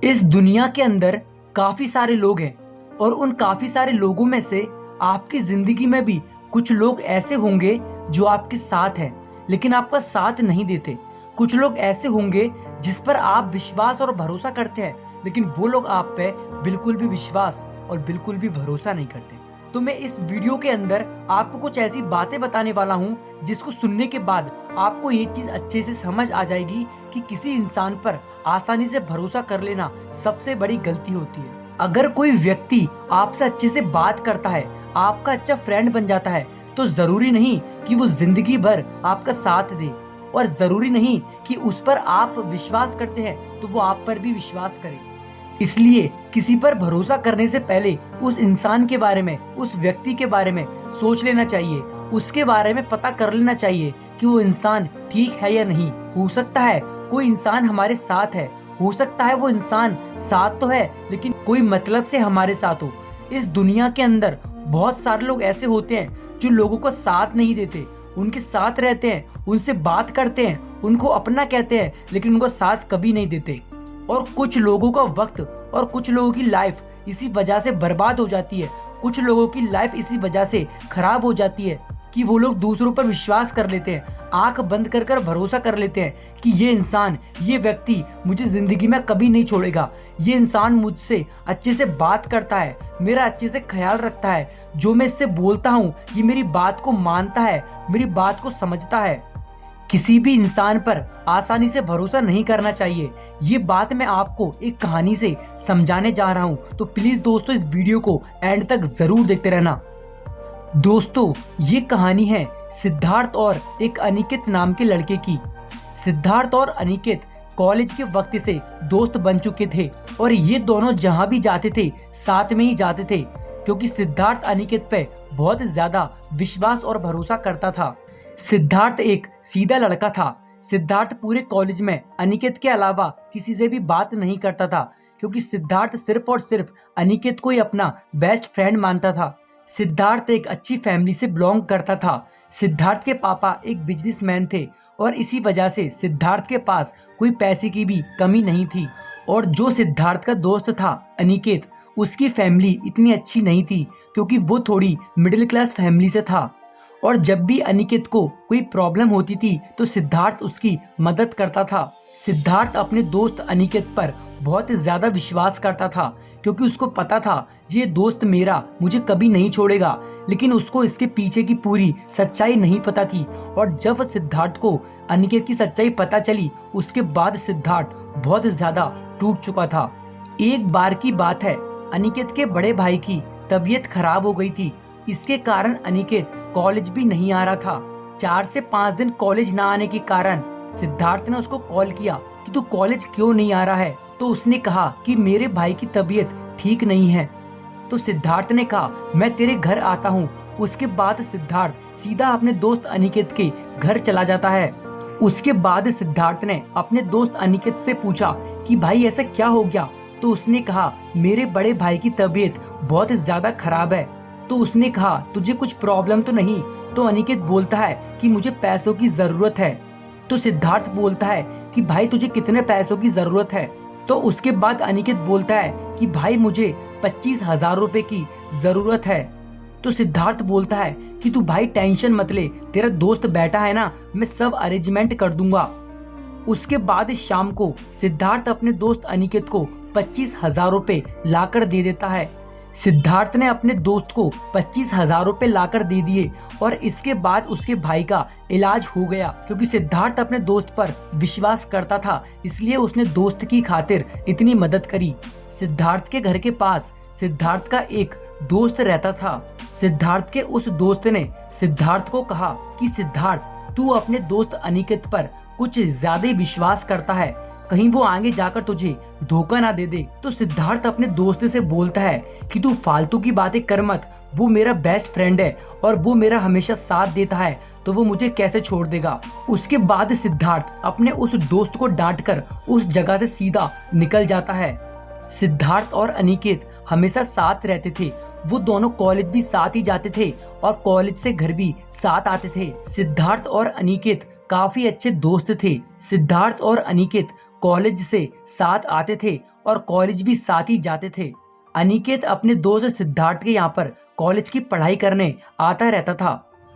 इस दुनिया के अंदर काफी सारे लोग हैं और उन काफी सारे लोगों में से आपकी जिंदगी में भी कुछ लोग ऐसे होंगे जो आपके साथ हैं लेकिन आपका साथ नहीं देते। कुछ लोग ऐसे होंगे जिस पर आप विश्वास और भरोसा करते हैं लेकिन वो लोग आप पे बिल्कुल भी विश्वास और बिल्कुल भी भरोसा नहीं करते। तो मैं इस वीडियो के अंदर आपको कुछ ऐसी बातें बताने वाला हूँ जिसको सुनने के बाद आपको ये चीज अच्छे से समझ आ जाएगी कि किसी इंसान पर आसानी से भरोसा कर लेना सबसे बड़ी गलती होती है। अगर कोई व्यक्ति आपसे अच्छे से बात करता है, आपका अच्छा फ्रेंड बन जाता है, तो जरूरी नहीं कि वो जिंदगी भर आपका साथ दे और जरूरी नहीं कि उस पर आप विश्वास करते हैं तो वो आप पर भी विश्वास करे। इसलिए किसी पर भरोसा करने से पहले उस इंसान के बारे में, उस व्यक्ति के बारे में सोच लेना चाहिए, उसके बारे में पता कर लेना चाहिए कि वो इंसान ठीक है या नहीं। हो सकता है कोई इंसान हमारे साथ है, हो सकता है वो इंसान साथ तो है लेकिन कोई मतलब से हमारे साथ हो। इस दुनिया के अंदर बहुत सारे लोग ऐसे होते हैं जो लोगों को साथ नहीं देते, उनके साथ रहते हैं, उनसे बात करते हैं, उनको अपना कहते हैं लेकिन उनको साथ कभी नहीं देते। और कुछ लोगों का वक्त और कुछ लोगों की लाइफ इसी वजह से बर्बाद हो जाती है, कुछ लोगों की लाइफ इसी वजह से खराब हो जाती है कि वो लोग दूसरों पर विश्वास कर लेते हैं, आंख बंद कर कर भरोसा कर लेते हैं कि ये इंसान, ये व्यक्ति मुझे जिंदगी में कभी नहीं छोड़ेगा, ये इंसान मुझसे अच्छे से बात करता है, मेरा अच्छे से ख्याल रखता है, जो मैं इससे बोलता हूँ ये मेरी बात को मानता है, मेरी बात को समझता है। किसी भी इंसान पर आसानी से भरोसा नहीं करना चाहिए। ये बात मैं आपको एक कहानी से समझाने जा रहा हूँ, तो प्लीज दोस्तों इस वीडियो को एंड तक जरूर देखते रहना। दोस्तों ये कहानी है सिद्धार्थ और एक अनिकेत नाम के लड़के की। सिद्धार्थ और अनिकेत कॉलेज के वक्त से दोस्त बन चुके थे और ये दोनों जहाँ भी जाते थे साथ में ही जाते थे क्योंकि सिद्धार्थ अनिकेत पे बहुत ज्यादा विश्वास और भरोसा करता था। सिद्धार्थ एक सीधा लड़का था। सिद्धार्थ पूरे कॉलेज में अनिकेत के अलावा किसी से भी बात नहीं करता था क्योंकि सिद्धार्थ सिर्फ और सिर्फ अनिकेत को ही अपना बेस्ट फ्रेंड मानता था। सिद्धार्थ एक अच्छी फैमिली से बिलोंग करता था। सिद्धार्थ के पापा एक बिजनेसमैन थे और इसी वजह से सिद्धार्थ के पास कोई पैसे की भी कमी नहीं थी। और जो सिद्धार्थ का दोस्त था अनिकेत, उसकी फैमिली इतनी अच्छी नहीं थी क्योंकि वो थोड़ी मिडिल क्लास फैमिली से था। और जब भी अनिकेत को कोई प्रॉब्लम होती थी तो सिद्धार्थ उसकी मदद करता था। सिद्धार्थ अपने दोस्त अनिकेत पर बहुत ज्यादा विश्वास करता था क्योंकि उसको पता था ये दोस्त मेरा मुझे कभी नहीं छोड़ेगा, लेकिन उसको इसके पीछे की पूरी सच्चाई नहीं पता थी। और जब सिद्धार्थ को अनिकेत की सच्चाई पता चली उसके बाद सिद्धार्थ बहुत ज्यादा टूट चुका था। एक बार की बात है, अनिकेत के बड़े भाई की तबीयत खराब हो गई थी। इसके कारण अनिकेत कॉलेज भी नहीं आ रहा था। 4 से 5 दिन कॉलेज ना आने के कारण सिद्धार्थ ने उसको कॉल किया कि तू कॉलेज क्यों नहीं आ रहा है। तो उसने कहा कि मेरे भाई की तबीयत ठीक नहीं है। तो सिद्धार्थ ने कहा मैं तेरे घर आता हूँ। उसके बाद सिद्धार्थ सीधा अपने दोस्त अनिकेत के घर चला जाता है। उसके बाद सिद्धार्थ ने अपने दोस्त अनिकेत से पूछा कि भाई ऐसा क्या हो गया। तो उसने कहा मेरे बड़े भाई की तबीयत बहुत ज्यादा खराब है। तो उसने कहा तुझे कुछ प्रॉब्लम तो नहीं। तो अनिकेत बोलता है कि मुझे पैसों की जरूरत है। तो सिद्धार्थ बोलता है कि भाई तुझे कितने पैसों की जरूरत है। तो उसके बाद अनिकेत बोलता है कि भाई मुझे 25,000 रुपए की जरूरत है। तो सिद्धार्थ बोलता है कि तू भाई टेंशन मत ले, तेरा दोस्त बैठा है ना, मैं सब अरेंजमेंट कर दूंगा। उसके बाद शाम को सिद्धार्थ अपने दोस्त अनिकेत को 25,000 रुपए लाकर दे देता है। सिद्धार्थ ने अपने दोस्त को 25,000 रुपए लाकर दे दिए और इसके बाद उसके भाई का इलाज हो गया। क्योंकि सिद्धार्थ अपने दोस्त पर विश्वास करता था इसलिए उसने दोस्त की खातिर इतनी मदद करी। सिद्धार्थ के घर के पास सिद्धार्थ का एक दोस्त रहता था। सिद्धार्थ के उस दोस्त ने सिद्धार्थ को कहा कि सिद्धार्थ तू अपने दोस्त अनिकेत पर कुछ ज्यादा ही विश्वास करता है, कहीं वो आगे जाकर तुझे धोखा ना दे दे। तो सिद्धार्थ अपने दोस्त से बोलता है कि तू फालतू की बातें कर मत, वो मेरा बेस्ट फ्रेंड है और वो मेरा हमेशा साथ देता है, तो वो मुझे कैसे छोड़ देगा। उसके बाद सिद्धार्थ अपने उस दोस्त को डांट कर उस जगह से सीधा निकल जाता है। सिद्धार्थ और अनिकेत हमेशा साथ रहते थे। वो दोनों कॉलेज भी साथ ही जाते थे और कॉलेज से घर भी साथ आते थे। सिद्धार्थ और अनिकेत काफी अच्छे दोस्त थे। सिद्धार्थ और अनिकेत कॉलेज से साथ आते थे और कॉलेज भी साथ ही जाते थे। अनिकेत अपने दोस्त सिद्धार्थ के यहाँ पर कॉलेज की पढ़ाई करने आता रहता था,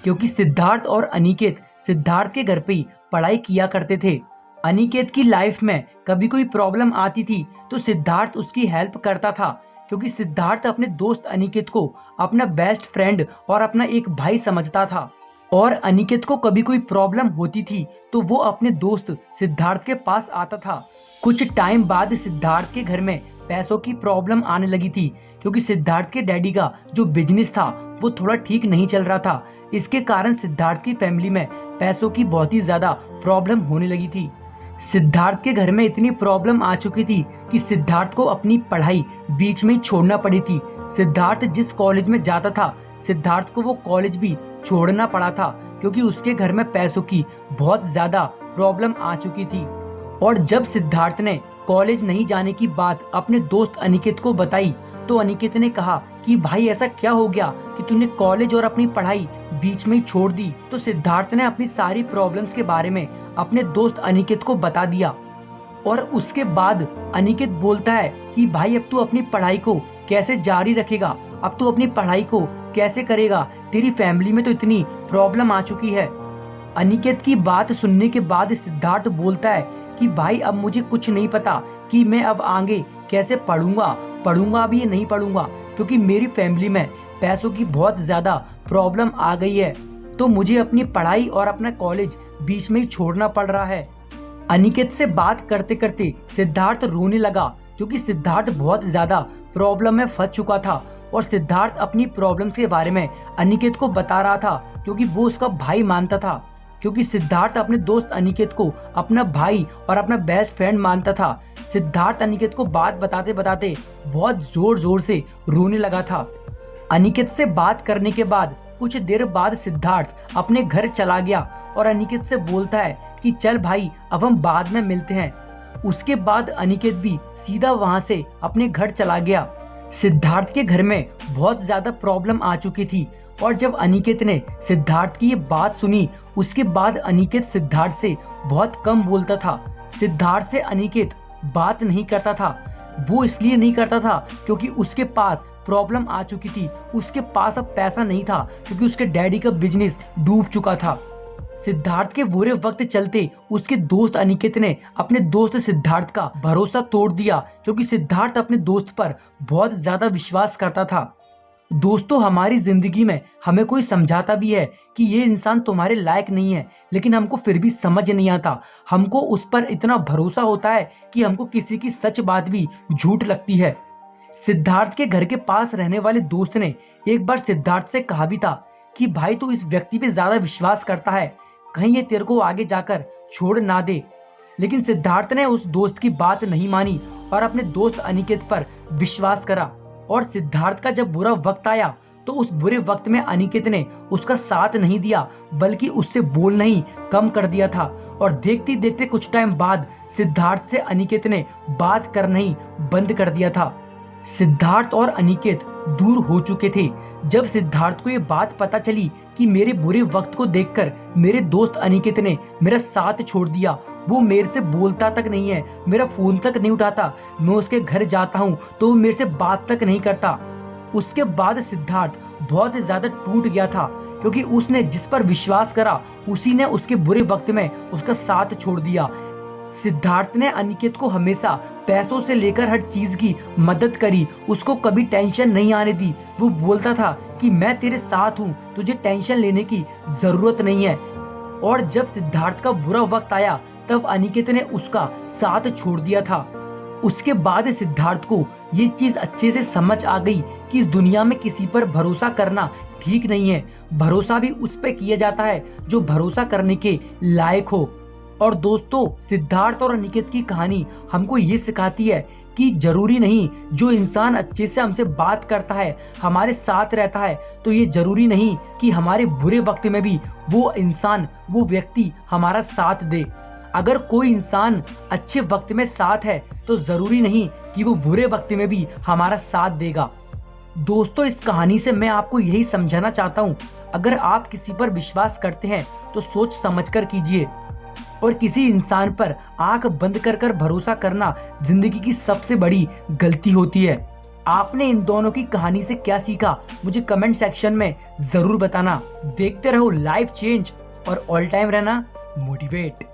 क्योंकि सिद्धार्थ और अनिकेत सिद्धार्थ के घर पे ही पढ़ाई किया करते थे। अनिकेत की लाइफ में कभी कोई प्रॉब्लम आती थी तो सिद्धार्थ उसकी हेल्प करता था, क्योंकि सिद्धार्थ अपने दोस्त अनिकेत को अपना बेस्ट फ्रेंड और अपना एक भाई समझता था। और अनिकेत को कभी कोई प्रॉब्लम होती थी तो वो अपने दोस्त सिद्धार्थ के पास आता था। कुछ टाइम बाद सिद्धार्थ के घर में पैसों की प्रॉब्लम आने लगी थी, क्योंकि सिद्धार्थ के डैडी का जो बिजनेस था वो थोड़ा ठीक नहीं चल रहा था। इसके कारण सिद्धार्थ की फैमिली में पैसों की बहुत ही ज्यादा प्रॉब्लम होने लगी थी। सिद्धार्थ के घर में इतनी प्रॉब्लम आ चुकी थी कि सिद्धार्थ को अपनी पढ़ाई बीच में ही छोड़ना पड़ी थी। सिद्धार्थ जिस कॉलेज में जाता था, सिद्धार्थ को वो कॉलेज भी छोड़ना पड़ा था, क्योंकि उसके घर में पैसों की बहुत ज्यादा प्रॉब्लम आ चुकी थी। और जब सिद्धार्थ ने कॉलेज नहीं जाने की बात अपने दोस्त अनिकेत को बताई तो अनिकेत ने कहा कि भाई ऐसा क्या हो गया कि तूने कॉलेज और अपनी पढ़ाई बीच में ही छोड़ दी। तो सिद्धार्थ ने अपनी सारी प्रॉब्लम्स के बारे में अपने दोस्त अनिकेत को बता दिया। और उसके बाद अनिकेत बोलता है कि भाई अब तू अपनी पढ़ाई को कैसे जारी रखेगा, अब तू अपनी पढ़ाई को कैसे करेगा, तेरी फैमिली में तो इतनी प्रॉब्लम आ चुकी है। अनिकेत की बात सुनने के बाद सिद्धार्थ बोलता है कि भाई अब मुझे कुछ नहीं पता कि मैं अब आगे कैसे पढ़ूंगा भी या नहीं पढ़ूंगा, क्योंकि मेरी फैमिली में पैसों की बहुत ज्यादा प्रॉब्लम आ गई है, तो मुझे अपनी पढ़ाई और अपना कॉलेज बीच में ही छोड़ना पड़ रहा है। अनिकेत से बात करते करते सिद्धार्थ रोने लगा, क्योंकि सिद्धार्थ बहुत ज्यादा प्रॉब्लम में फंस चुका था। और सिद्धार्थ अपनी प्रॉब्लम्स के बारे में अनिकेत को बता रहा था, क्योंकि वो उसका भाई मानता था, क्योंकि सिद्धार्थ अपने दोस्त अनिकेत को अपना भाई और अपना बेस्ट फ्रेंड मानता था। सिद्धार्थ अनिकेत को बात बताते बताते बहुत जोर जोर से रोने लगा था। अनिकेत से बात करने के बाद कुछ देर बाद सिद्धार्थ अपने घर चला गया और अनिकेत से बोलता है कि चल भाई अब हम बाद में मिलते हैं। उसके बाद अनिकेत भी सीधा वहां से अपने घर चला गया। सिद्धार्थ के घर में बहुत ज्यादा प्रॉब्लम आ चुकी थी, और जब अनिकेत ने सिद्धार्थ की ये बात सुनी उसके बाद अनिकेत सिद्धार्थ से बहुत कम बोलता था। सिद्धार्थ से अनिकेत बात नहीं करता था। वो इसलिए नहीं करता था क्योंकि उसके पास प्रॉब्लम आ चुकी थी, उसके पास अब पैसा नहीं था, क्योंकि उसके डैडी का बिजनेस डूब चुका था। सिद्धार्थ के बुरे वक्त चलते उसके दोस्त अनिकेत ने अपने दोस्त सिद्धार्थ का भरोसा तोड़ दिया, क्योंकि सिद्धार्थ अपने दोस्त पर बहुत ज्यादा विश्वास करता था। दोस्तों, हमारी जिंदगी में हमें कोई समझाता भी है कि ये इंसान तुम्हारे लायक नहीं है, लेकिन हमको फिर भी समझ नहीं आता। हमको उस पर इतना भरोसा होता है कि हमको किसी की सच बात भी झूठ लगती है। सिद्धार्थ के घर के पास रहने वाले दोस्त ने एक बार सिद्धार्थ से कहा भी था कि भाई तू इस व्यक्ति पे ज्यादा विश्वास करता है, कहीं ये तेरे को आगे जाकर छोड़ ना दे। लेकिन सिद्धार्थ ने उस दोस्त की बात नहीं मानी और अपने दोस्त अनिकेत पर विश्वास करा। और सिद्धार्थ का जब बुरा वक्त आया तो उस बुरे वक्त में अनिकेत ने उसका साथ नहीं दिया, बल्कि उससे बोलना ही कम कर दिया था। और देखते देखते कुछ टाइम बाद सिद्धार्थ से अनिकेत ने बात करना ही बंद कर दिया था। सिद्धार्थ और अनिकेत दूर हो चुके थे। जब सिद्धार्थ को ये बात पता चली कि मेरे बुरे वक्त को देखकर मेरे दोस्त अनिकेत ने मेरा साथ छोड़ दिया, वो मेरे से बोलता तक नहीं है, मेरा फोन तक नहीं उठाता, मैं उसके घर जाता हूँ तो वो मेरे से बात तक नहीं करता। उसके बाद सिद्धार्थ बहुत ज्यादा टूट गया था, क्योंकि उसने जिस पर विश्वास करा उसी ने उसके बुरे वक्त में उसका साथ छोड़ दिया। सिद्धार्थ ने अनिकेत को हमेशा पैसों से लेकर हर चीज की मदद करी, उसको कभी टेंशन नहीं आने दी। वो बोलता था कि मैं तेरे साथ हूँ, तुझे टेंशन लेने की जरूरत नहीं है। और जब सिद्धार्थ का बुरा वक्त आया तब अनिकेत ने उसका साथ छोड़ दिया था। उसके बाद सिद्धार्थ को ये चीज अच्छे से समझ आ गई कि इस दुनिया में किसी पर भरोसा करना ठीक नहीं है। भरोसा भी उस पर किया जाता है जो भरोसा करने के लायक हो। और दोस्तों, सिद्धार्थ और अनिकेत की कहानी हमको ये सिखाती है कि जरूरी नहीं जो इंसान अच्छे से हमसे बात करता है, हमारे साथ रहता है, तो ये जरूरी नहीं कि हमारे बुरे वक्त में भी वो इंसान, वो व्यक्ति हमारा साथ दे। अगर कोई इंसान अच्छे वक्त में साथ है तो जरूरी नहीं कि वो बुरे वक्त में भी हमारा साथ देगा। दोस्तों, इस कहानी से मैं आपको यही समझाना चाहता हूँ, अगर आप किसी पर विश्वास करते हैं तो सोच समझकर कीजिए। और किसी इंसान पर आंख बंद कर कर भरोसा करना जिंदगी की सबसे बड़ी गलती होती है। आपने इन दोनों की कहानी से क्या सीखा, मुझे कमेंट सेक्शन में जरूर बताना। देखते रहो लाइफ चेंज और ऑल टाइम रहना मोटिवेट।